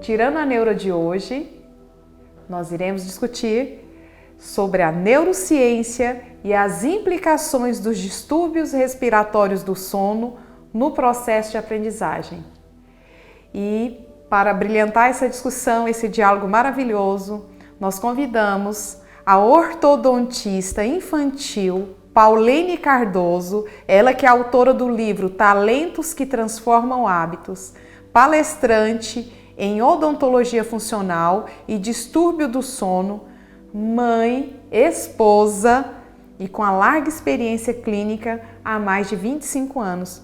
Tirando a Neuro de hoje, nós iremos discutir sobre a neurociência e as implicações dos distúrbios respiratórios do sono no processo de aprendizagem. E para brilhantar essa discussão, esse diálogo maravilhoso, nós convidamos a ortodontista infantil Paulene Cardoso, ela que é autora do livro Talentos que Transformam Hábitos, palestrante em odontologia funcional e distúrbio do sono, mãe, esposa e com a larga experiência clínica há mais de 25 anos,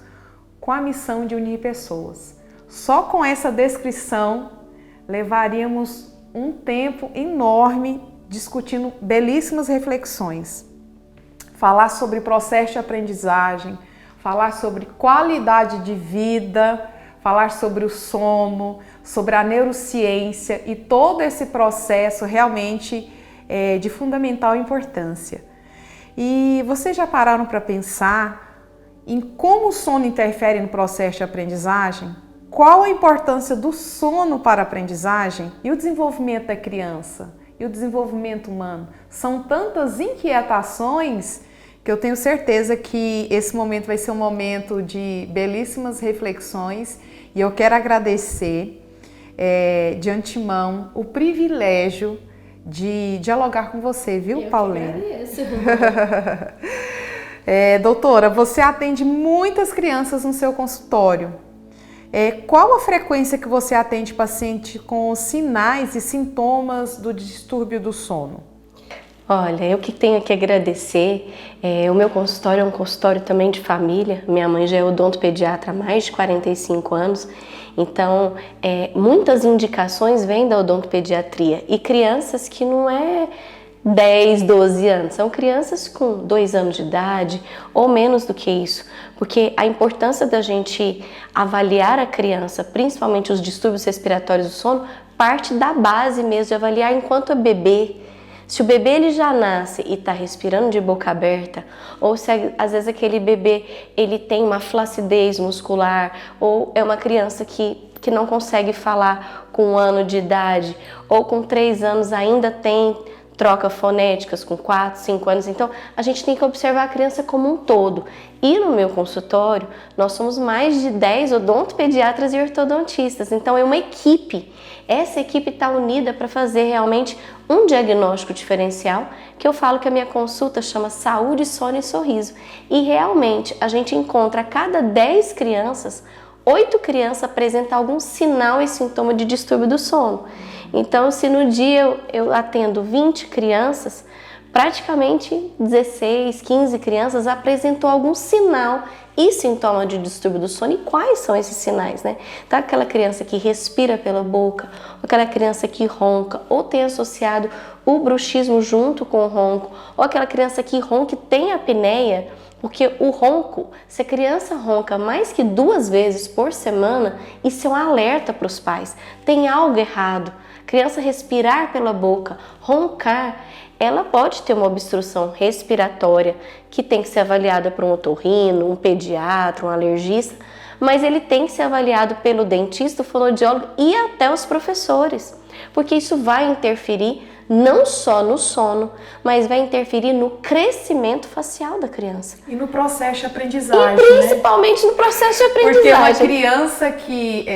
com a missão de unir pessoas. Só com essa descrição levaríamos um tempo enorme discutindo belíssimas reflexões. Falar sobre processo de aprendizagem, falar sobre qualidade de vida, falar sobre o sono, sobre a neurociência e todo esse processo realmente de fundamental importância. E vocês já pararam para pensar em como o sono interfere no processo de aprendizagem? Qual a importância do sono para a aprendizagem e o desenvolvimento da criança e o desenvolvimento humano? São tantas inquietações que eu tenho certeza que esse momento vai ser um momento de belíssimas reflexões e eu quero agradecer de antemão o privilégio de dialogar com você, viu, Paulene? Doutora, você atende muitas crianças no seu consultório. Qual a frequência que você atende paciente com sinais e sintomas do distúrbio do sono? Olha, eu que tenho que agradecer. O meu consultório é um consultório também de família. Minha mãe já é odontopediatra há mais de 45 anos. Então, muitas indicações vêm da odontopediatria. E crianças que não é 10, 12 anos, são crianças com 2 anos de idade ou menos do que isso, porque a importância da gente avaliar a criança, principalmente os distúrbios respiratórios do sono, parte da base mesmo de avaliar enquanto é bebê. Se o bebê ele já nasce e está respirando de boca aberta, ou se às vezes aquele bebê ele tem uma flacidez muscular, ou é uma criança que não consegue falar com 1 ano de idade, ou com 3 anos ainda tem troca fonéticas com 4, 5 anos. Então, a gente tem que observar a criança como um todo. E no meu consultório, nós somos mais de 10 odontopediatras e ortodontistas. Então, é uma equipe. Essa equipe está unida para fazer realmente um diagnóstico diferencial, que eu falo que a minha consulta chama Saúde, Sono e Sorriso. E realmente, a gente encontra a cada 10 crianças, 8 crianças apresentam algum sinal e sintoma de distúrbio do sono. Então, se no dia eu atendo 20 crianças, praticamente 16, 15 crianças apresentou algum sinal e sintoma de distúrbio do sono. E quais são esses sinais, né? Então, aquela criança que respira pela boca, ou aquela criança que ronca, ou tem associado o bruxismo junto com o ronco, ou aquela criança que ronca e tem apneia, porque o ronco, se a criança ronca mais que 2 vezes por semana, isso é um alerta para os pais. Tem algo errado. Criança respirar pela boca, roncar, ela pode ter uma obstrução respiratória que tem que ser avaliada por um otorrino, um pediatra, um alergista, mas ele tem que ser avaliado pelo dentista, o fonoaudiólogo e até os professores, porque isso vai interferir não só no sono, mas vai interferir no crescimento facial da criança. E no processo de aprendizagem, e principalmente no processo de aprendizagem. Porque uma criança que,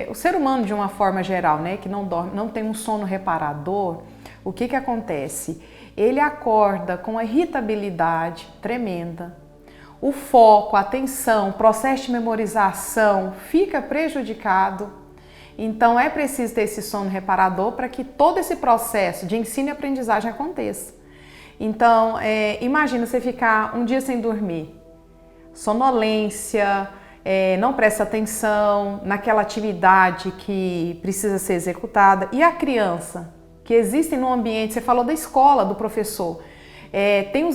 o ser humano de uma forma geral, né, que não dorme, não tem um sono reparador, o que acontece? Ele acorda com uma irritabilidade tremenda, o foco, a atenção, o processo de memorização fica prejudicado. Então é preciso ter esse sono reparador para que todo esse processo de ensino e aprendizagem aconteça. Então, imagina você ficar um dia sem dormir, sonolência, não presta atenção naquela atividade que precisa ser executada. E a criança que existe no ambiente, você falou da escola, do professor, tem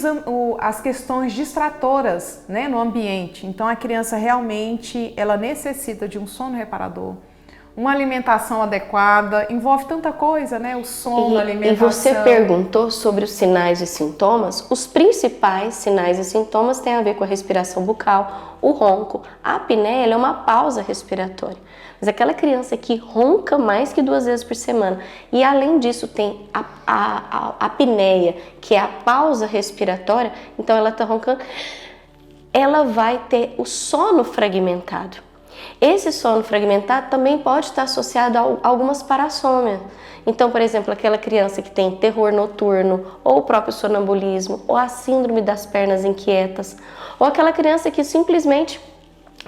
as questões distratoras, né, no ambiente. Então a criança realmente ela necessita de um sono reparador, uma alimentação adequada, envolve tanta coisa, né? O sono, a alimentação. E você perguntou sobre os sinais e sintomas. Os principais sinais e sintomas têm a ver com a respiração bucal, o ronco. A apneia é uma pausa respiratória. Mas aquela criança que ronca mais que 2 vezes por semana e além disso tem a apneia, que é a pausa respiratória, então ela está roncando, ela vai ter o sono fragmentado. Esse sono fragmentado também pode estar associado a algumas parassômias. Então, por exemplo, aquela criança que tem terror noturno, ou o próprio sonambulismo, ou a síndrome das pernas inquietas, ou aquela criança que simplesmente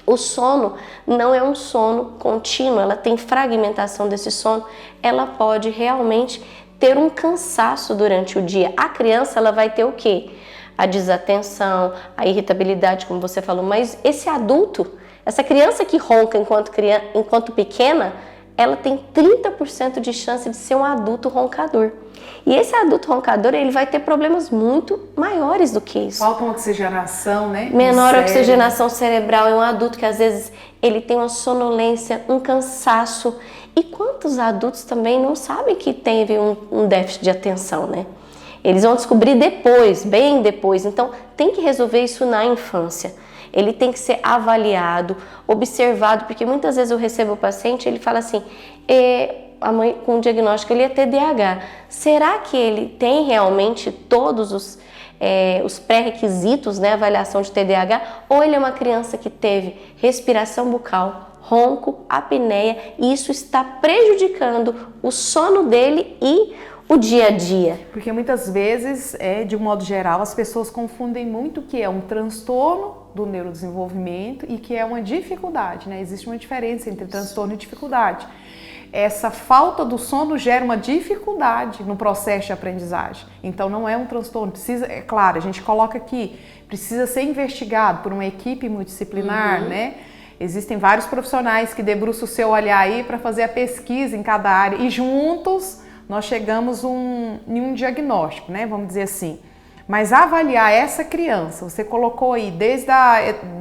o sono não é um sono contínuo, ela tem fragmentação desse sono, ela pode realmente ter um cansaço durante o dia. A criança, ela vai ter o quê? A desatenção, a irritabilidade, como você falou, mas esse adulto, essa criança que ronca enquanto pequena, ela tem 30% de chance de ser um adulto roncador. E esse adulto roncador, ele vai ter problemas muito maiores do que isso. Falta uma oxigenação, né? Menor oxigenação cerebral, é um adulto que às vezes ele tem uma sonolência, um cansaço. E quantos adultos também não sabem que teve um déficit de atenção, né? Eles vão descobrir depois, bem depois. Então, tem que resolver isso na infância. Ele tem que ser avaliado, observado, porque muitas vezes eu recebo o paciente, ele fala assim, a mãe com o diagnóstico, ele é TDAH. Será que ele tem realmente todos os pré-requisitos, né, avaliação de TDAH? Ou ele é uma criança que teve respiração bucal, ronco, apneia, e isso está prejudicando o sono dele e o dia a dia? Porque muitas vezes, de um modo geral, as pessoas confundem muito o que é um transtorno do neurodesenvolvimento e que é uma dificuldade, né? Existe uma diferença entre transtorno e dificuldade. Essa falta do sono gera uma dificuldade no processo de aprendizagem. Então não é um transtorno, precisa, é claro, a gente coloca aqui, precisa ser investigado por uma equipe multidisciplinar, né? Existem vários profissionais que debruçam o seu olhar aí para fazer a pesquisa em cada área e juntos nós chegamos em um diagnóstico, né? Vamos dizer assim. Mas avaliar essa criança, você colocou aí desde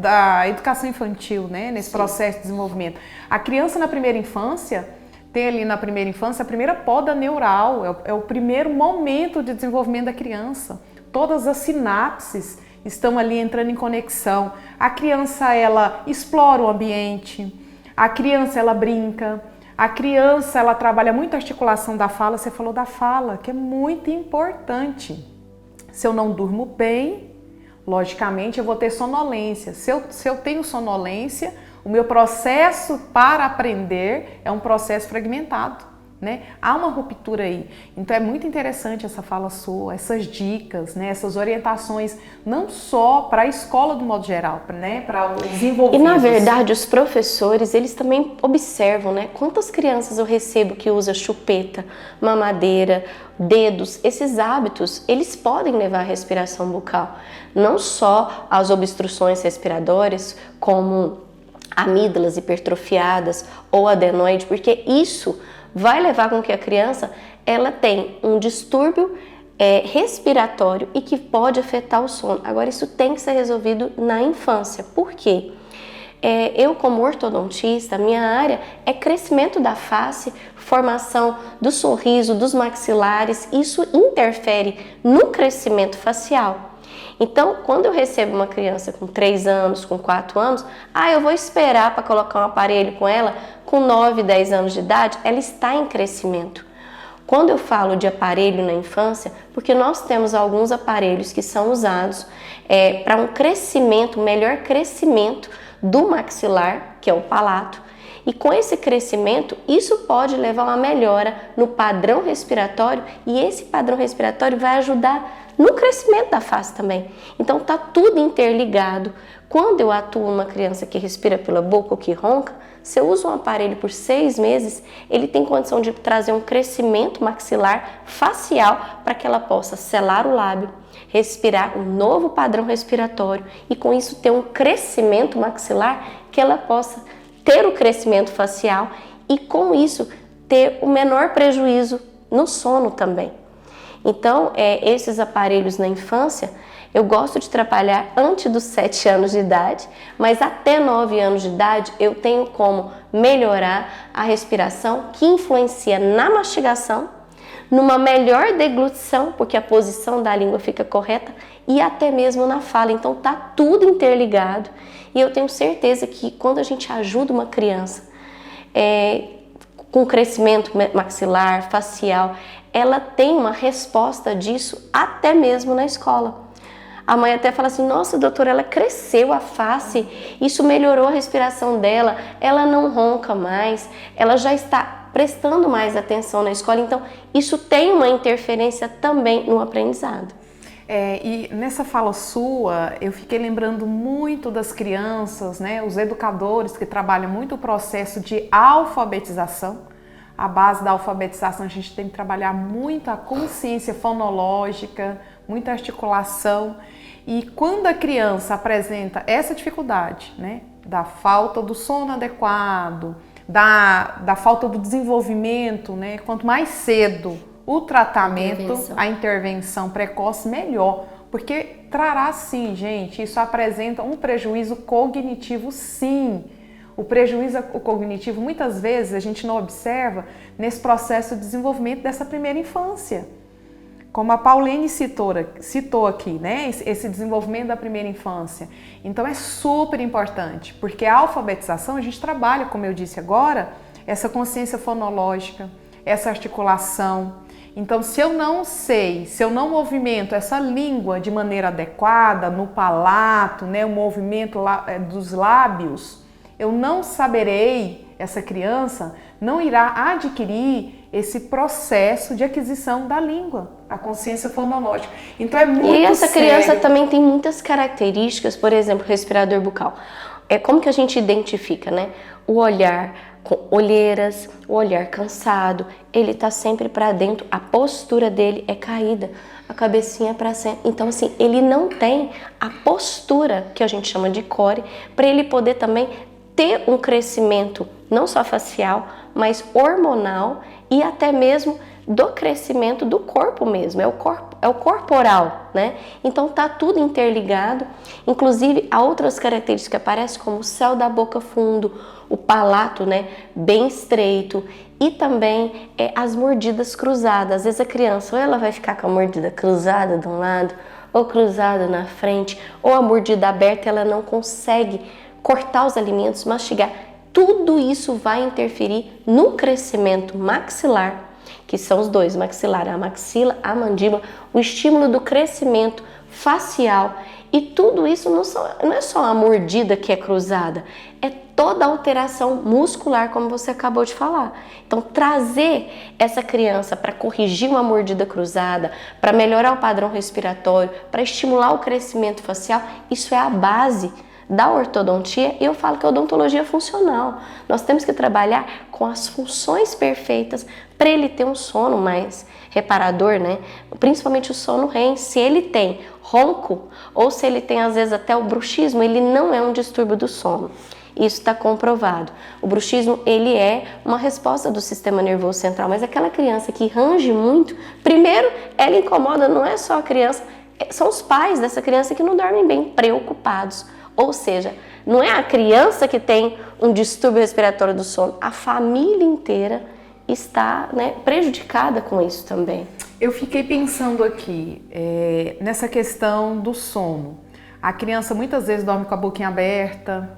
da educação infantil, né? Nesse processo de desenvolvimento. A criança na primeira infância, tem ali na primeira infância a primeira poda neural, é o primeiro momento de desenvolvimento da criança. Todas as sinapses estão ali entrando em conexão. A criança, ela explora o ambiente, a criança, ela brinca. A criança, ela trabalha muito a articulação da fala, você falou da fala, que é muito importante. Se eu não durmo bem, logicamente eu vou ter sonolência. Se eu tenho sonolência, o meu processo para aprender é um processo fragmentado, né? Há uma ruptura aí. Então é muito interessante essa fala sua, essas dicas, né? Essas orientações, não só para a escola do modo geral, né? Para os envolvidos. E na verdade os professores, eles também observam, né? Quantas crianças eu recebo que usa chupeta, mamadeira, dedos, esses hábitos, eles podem levar à respiração bucal. Não só às obstruções respiratórias, como amígdalas hipertrofiadas ou adenoide, porque isso vai levar com que a criança ela tenha um distúrbio respiratório e que pode afetar o sono. Agora, isso tem que ser resolvido na infância. Por quê? Eu, como ortodontista, minha área é crescimento da face, formação do sorriso, dos maxilares. Isso interfere no crescimento facial. Então, quando eu recebo uma criança com 3 anos, com 4 anos, eu vou esperar para colocar um aparelho com ela com 9, 10 anos de idade, ela está em crescimento. Quando eu falo de aparelho na infância, porque nós temos alguns aparelhos que são usados para um crescimento, melhor crescimento do maxilar, que é o palato, e com esse crescimento, isso pode levar a uma melhora no padrão respiratório e esse padrão respiratório vai ajudar no crescimento da face também. Então tá tudo interligado. Quando eu atuo numa criança que respira pela boca ou que ronca, se eu uso um aparelho por 6 meses, ele tem condição de trazer um crescimento maxilar facial para que ela possa selar o lábio, respirar um novo padrão respiratório e com isso ter um crescimento maxilar que ela possa ter o crescimento facial e com isso ter o menor prejuízo no sono também. Então, esses aparelhos na infância, Eu gosto de trabalhar antes dos 7 anos de idade, mas até 9 anos de idade eu tenho como melhorar a respiração, que influencia na mastigação, numa melhor deglutição, porque a posição da língua fica correta, e até mesmo na fala. Então tá tudo interligado, e eu tenho certeza que quando a gente ajuda uma criança com crescimento maxilar, facial, ela tem uma resposta disso até mesmo na escola. A mãe até fala assim, nossa doutora, ela cresceu a face, isso melhorou a respiração dela, ela não ronca mais, ela já está prestando mais atenção na escola, então isso tem uma interferência também no aprendizado. E nessa fala sua, eu fiquei lembrando muito das crianças, né, os educadores que trabalham muito o processo de alfabetização. A base da alfabetização, a gente tem que trabalhar muito a consciência fonológica, muita articulação. E quando a criança apresenta essa dificuldade, né, da falta do sono adequado, da falta do desenvolvimento, né, quanto mais cedo o tratamento, a intervenção precoce, melhor. Porque trará sim, gente, isso apresenta um prejuízo cognitivo sim. O prejuízo cognitivo, muitas vezes, a gente não observa nesse processo de desenvolvimento dessa primeira infância. Como a Pauline citou aqui, né? Esse desenvolvimento da primeira infância. Então é super importante, porque a alfabetização, a gente trabalha, como eu disse agora, essa consciência fonológica, essa articulação. Então, se eu não sei, se eu não movimento essa língua de maneira adequada, no palato, né, o movimento dos lábios, eu não saberei, essa criança não irá adquirir esse processo de aquisição da língua, a consciência fonológica. Então é muito sério. E essa criança também tem muitas características, por exemplo, respirador bucal. Como que a gente identifica, né? O olhar com olheiras, o olhar cansado, ele tá sempre para dentro, a postura dele é caída, a cabecinha para cima. Então assim, ele não tem a postura que a gente chama de core, para ele poder também ter um crescimento não só facial, mas hormonal e até mesmo do crescimento do corpo mesmo, é o corporal, né? Então tá tudo interligado, inclusive há outras características que aparecem como o céu da boca fundo, o palato, né, bem estreito e também as mordidas cruzadas. Às vezes a criança ou ela vai ficar com a mordida cruzada de um lado ou cruzada na frente, ou a mordida aberta, ela não consegue cortar os alimentos, mastigar. Tudo isso vai interferir no crescimento maxilar, que são os dois, maxilar, a maxila, a mandíbula, o estímulo do crescimento facial. E tudo isso não é só a mordida que é cruzada, é toda a alteração muscular, como você acabou de falar. Então, trazer essa criança para corrigir uma mordida cruzada, para melhorar o padrão respiratório, para estimular o crescimento facial, isso é a base da ortodontia, e eu falo que a odontologia é funcional. Nós temos que trabalhar com as funções perfeitas para ele ter um sono mais reparador, né? Principalmente o sono REM. Se ele tem ronco ou se ele tem às vezes até o bruxismo, ele não é um distúrbio do sono. Isso está comprovado. O bruxismo, ele é uma resposta do sistema nervoso central, mas aquela criança que range muito, primeiro, ela incomoda, não é só a criança, são os pais dessa criança que não dormem bem, preocupados. Ou seja, não é a criança que tem um distúrbio respiratório do sono, a família inteira está, né, prejudicada com isso também. Eu fiquei pensando aqui nessa questão do sono. A criança muitas vezes dorme com a boquinha aberta,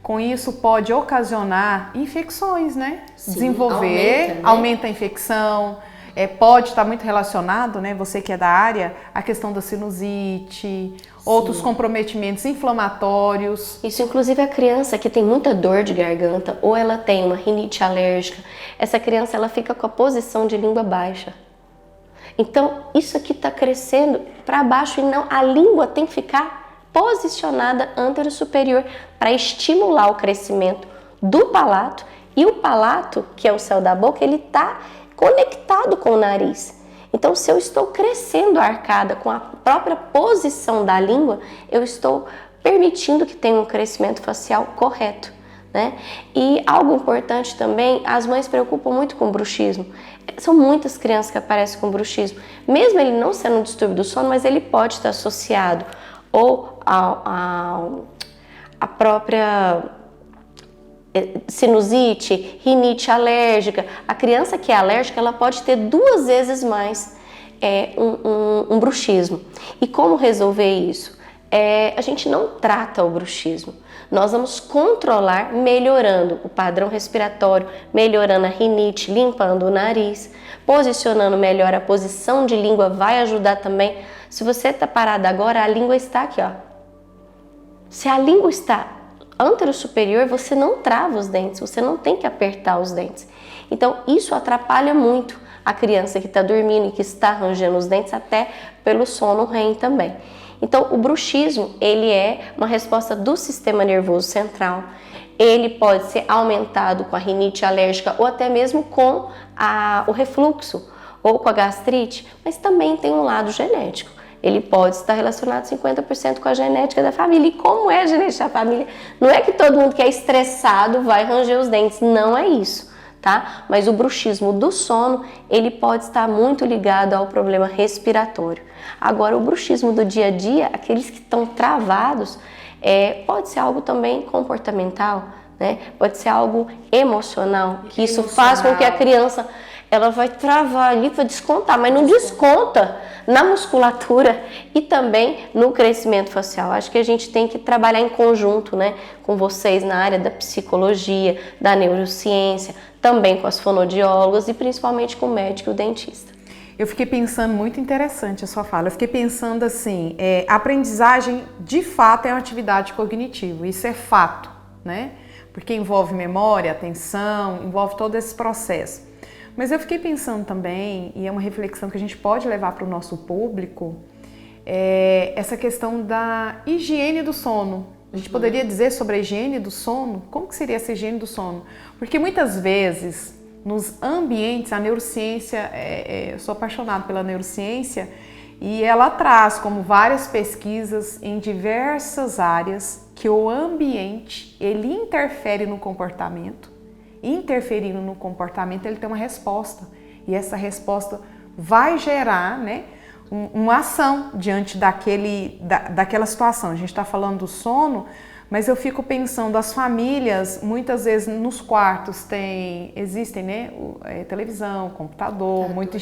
com isso pode ocasionar infecções, né? Sim, desenvolver, aumenta a infecção. Pode estar muito relacionado, né? Você que é da área, a questão da sinusite, outros comprometimentos inflamatórios. Isso, inclusive a criança que tem muita dor de garganta ou ela tem uma rinite alérgica, essa criança ela fica com a posição de língua baixa. Então, isso aqui está crescendo para baixo e não, a língua tem que ficar posicionada antero superior para estimular o crescimento do palato, e o palato, que é o céu da boca, ele está conectado com o nariz. Então, se eu estou crescendo a arcada com a própria posição da língua, eu estou permitindo que tenha um crescimento facial correto. né? E algo importante também, as mães se preocupam muito com o bruxismo. São muitas crianças que aparecem com bruxismo. Mesmo ele não sendo um distúrbio do sono, mas ele pode estar associado ou a própria sinusite, rinite alérgica. A criança que é alérgica, ela pode ter 2 vezes mais um bruxismo. E como resolver isso? A gente não trata o bruxismo. Nós vamos controlar melhorando o padrão respiratório, melhorando a rinite, limpando o nariz, posicionando melhor a posição de língua vai ajudar também. Se você está parada agora, a língua está aqui, ó. Se a língua está antero-superior, você não trava os dentes, você não tem que apertar os dentes. Então, isso atrapalha muito a criança que está dormindo e que está rangendo os dentes, até pelo sono REM também. Então, o bruxismo, ele é uma resposta do sistema nervoso central. Ele pode ser aumentado com a rinite alérgica ou até mesmo com o refluxo ou com a gastrite, mas também tem um lado genético. Ele pode estar relacionado 50% com a genética da família. E como é a genética da família? Não é que todo mundo que é estressado vai ranger os dentes, não é isso, tá? Mas o bruxismo do sono, ele pode estar muito ligado ao problema respiratório. Agora, o bruxismo do dia a dia, aqueles que estão travados, pode ser algo também comportamental, né? Pode ser algo emocional, que isso faz com que a criança ela vai travar ali para descontar, mas não desconta na musculatura e também no crescimento facial. Acho que a gente tem que trabalhar em conjunto, né, com vocês na área da psicologia, da neurociência, também com as fonoaudiólogas e principalmente com o médico e o dentista. Eu fiquei pensando, muito interessante a sua fala, eu fiquei pensando assim, a aprendizagem de fato é uma atividade cognitiva, isso é fato, né? Porque envolve memória, atenção, envolve todo esse processo. Mas eu fiquei pensando também, e é uma reflexão que a gente pode levar para o nosso público, essa questão da higiene do sono. A gente poderia dizer sobre a higiene do sono? Como que seria essa higiene do sono? Porque muitas vezes, nos ambientes, a neurociência, eu sou apaixonada pela neurociência, e ela traz como várias pesquisas em diversas áreas que o ambiente, ele interfere no comportamento. Interferindo no comportamento, ele tem uma resposta. E essa resposta vai gerar, né, uma ação diante daquela situação. A gente está falando do sono, mas eu fico pensando, as famílias, muitas vezes nos quartos existem, né, televisão, computador, muitos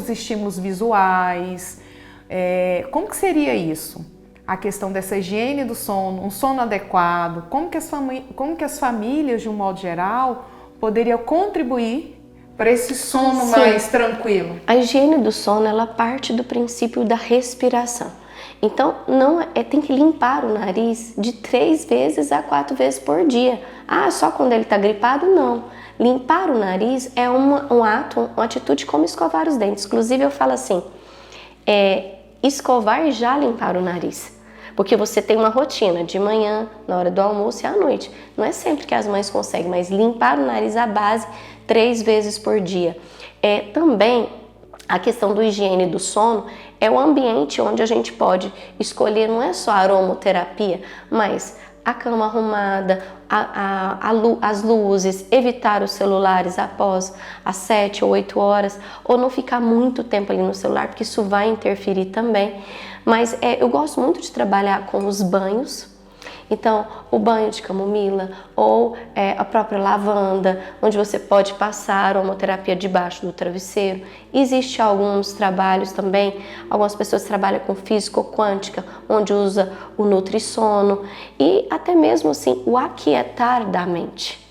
estímulos visuais. Como que seria isso? A questão dessa higiene do sono, um sono adequado, como que as famílias, de um modo geral, poderiam contribuir para esse sono mais tranquilo? A higiene do sono, ela parte do princípio da respiração. Então, tem que limpar o nariz de 3 vezes a 4 vezes por dia. Só quando ele está gripado? Não. Limpar o nariz é uma atitude como escovar os dentes. Inclusive, eu falo assim, escovar e já limpar o nariz. Porque você tem uma rotina de manhã, na hora do almoço e à noite. Não é sempre que as mães conseguem, mas limpar o nariz à base 3 vezes por dia. Também a questão do higiene do sono é o ambiente onde a gente pode escolher, não é só a aromoterapia, mas a cama arrumada, as luzes, evitar os celulares após as 7 ou 8 horas, ou não ficar muito tempo ali no celular, porque isso vai interferir também. Mas eu gosto muito de trabalhar com os banhos. Então, o banho de camomila ou a própria lavanda, onde você pode passar aromaterapia debaixo do travesseiro. Existem alguns trabalhos também, algumas pessoas trabalham com físico-quântica, onde usa o nutrissono e até mesmo assim o aquietar da mente.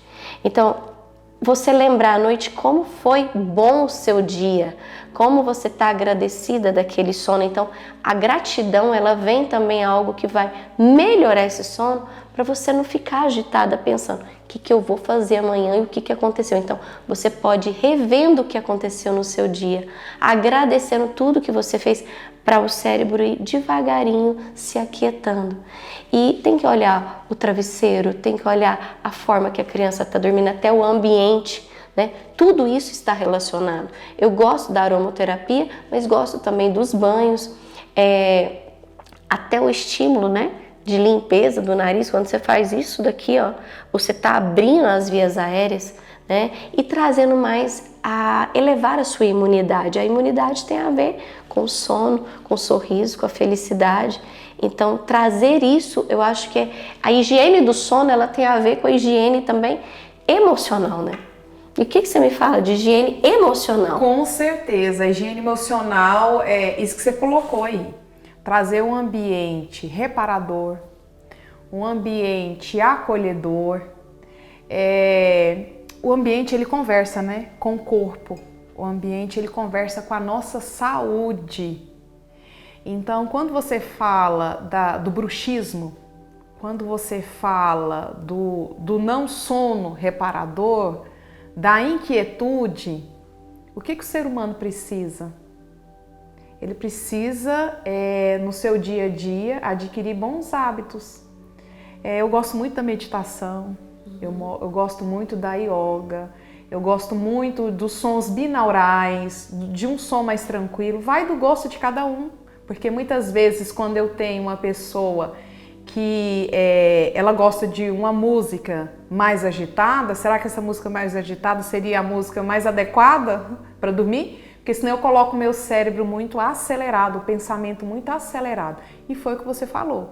Então, você lembrar à noite como foi bom o seu dia, como você está agradecida daquele sono. Então, a gratidão, ela vem também algo que vai melhorar esse sono para você não ficar agitada pensando o que eu vou fazer amanhã e o que aconteceu. Então, você pode ir revendo o que aconteceu no seu dia, agradecendo tudo que você fez para o cérebro ir devagarinho se aquietando. E tem que olhar o travesseiro, tem que olhar a forma que a criança está dormindo, até o ambiente, né? Tudo isso está relacionado. Eu gosto da aromaterapia, mas gosto também dos banhos, até o estímulo, né, de limpeza do nariz, quando você faz isso daqui, ó, você está abrindo as vias aéreas, né? E trazendo mais a elevar a sua imunidade. A imunidade tem a ver com o sono, com o sorriso, com a felicidade. Então, trazer isso, eu acho que a higiene do sono, ela tem a ver com a higiene também emocional, né? E o que você me fala de higiene emocional? Com certeza, a higiene emocional é isso que você colocou aí. Trazer um ambiente reparador, um ambiente acolhedor. O ambiente ele conversa, né, com o corpo. O ambiente ele conversa com a nossa saúde. Então, quando você fala do bruxismo, quando você fala do não sono reparador, da inquietude, o que o ser humano precisa? Ele precisa, no seu dia a dia, adquirir bons hábitos. Eu gosto muito da meditação, eu gosto muito da yoga, eu gosto muito dos sons binaurais, de um som mais tranquilo. Vai do gosto de cada um, porque muitas vezes quando eu tenho uma pessoa que ela gosta de uma música mais agitada, será que essa música mais agitada seria a música mais adequada para dormir? Porque senão eu coloco o meu cérebro muito acelerado, o pensamento muito acelerado. E foi o que você falou.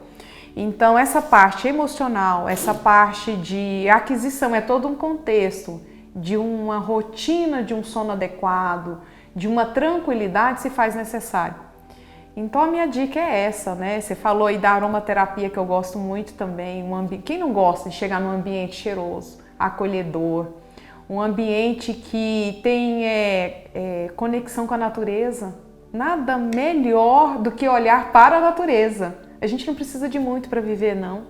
Então essa parte emocional, essa parte de aquisição, é todo um contexto de uma rotina, de um sono adequado, de uma tranquilidade se faz necessário. Então a minha dica é essa, né? Você falou aí da aromaterapia, que eu gosto muito também. Quem não gosta de chegar num ambiente cheiroso, acolhedor, um ambiente que tem conexão com a natureza? Nada melhor do que olhar para a natureza. A gente não precisa de muito para viver, não.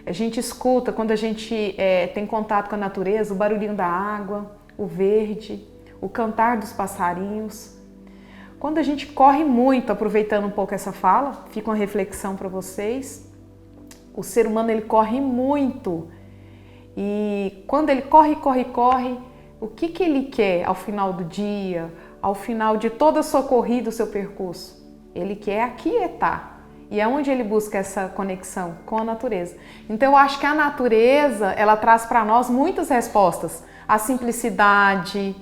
A gente escuta, quando a gente tem contato com a natureza, o barulhinho da água, o verde, o cantar dos passarinhos. Quando a gente corre muito, aproveitando um pouco essa fala, fica uma reflexão para vocês. O ser humano ele corre muito e quando ele corre, o que ele quer ao final do dia, ao final de toda a sua corrida, o seu percurso? Ele quer aquietar. E é onde ele busca essa conexão com a natureza. Então eu acho que a natureza, ela traz para nós muitas respostas. A simplicidade,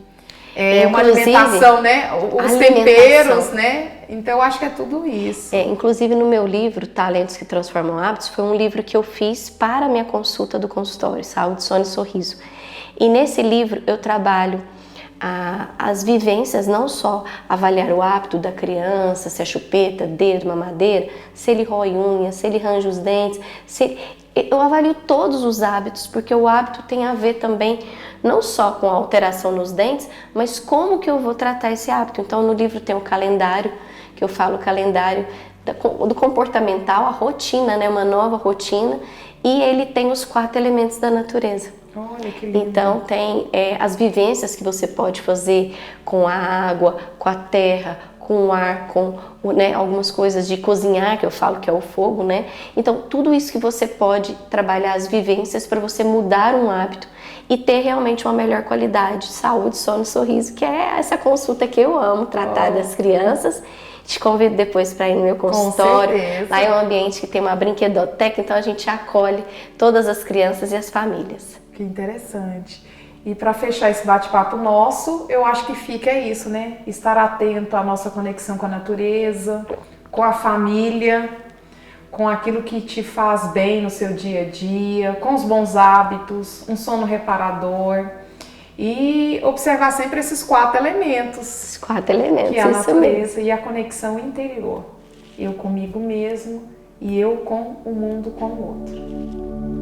uma alimentação, né? Os temperos, né? Então eu acho que é tudo isso. Inclusive no meu livro, Talentos que Transformam Hábitos, foi um livro que eu fiz para a minha consulta do consultório, Saúde, Sono e Sorriso. E nesse livro eu trabalho as vivências, não só avaliar o hábito da criança, se é chupeta, dedo, mamadeira, se ele rói unha, se ele range os dentes, eu avalio todos os hábitos, porque o hábito tem a ver também não só com a alteração nos dentes, mas como que eu vou tratar esse hábito. Então no livro tem um calendário, que eu falo calendário do comportamental, a rotina, né, uma nova rotina, e ele tem os 4 elementos da natureza. Olha que lindo. Então tem as vivências que você pode fazer com a água, com a terra, com o ar, com algumas coisas de cozinhar, que eu falo que é o fogo, né? Então tudo isso que você pode trabalhar as vivências para você mudar um hábito e ter realmente uma melhor qualidade, saúde, sono e sorriso, que é essa consulta que eu amo tratar das crianças. Te convido depois para ir no meu consultório. Lá é um ambiente que tem uma brinquedoteca, então a gente acolhe todas as crianças e as famílias. Que interessante. E para fechar esse bate-papo nosso, eu acho que fica isso, né? Estar atento à nossa conexão com a natureza, com a família, com aquilo que te faz bem no seu dia a dia, com os bons hábitos, um sono reparador e observar sempre esses 4 elementos. Os 4 elementos, que é a natureza e a conexão interior. Eu comigo mesmo e eu com o mundo, com o outro.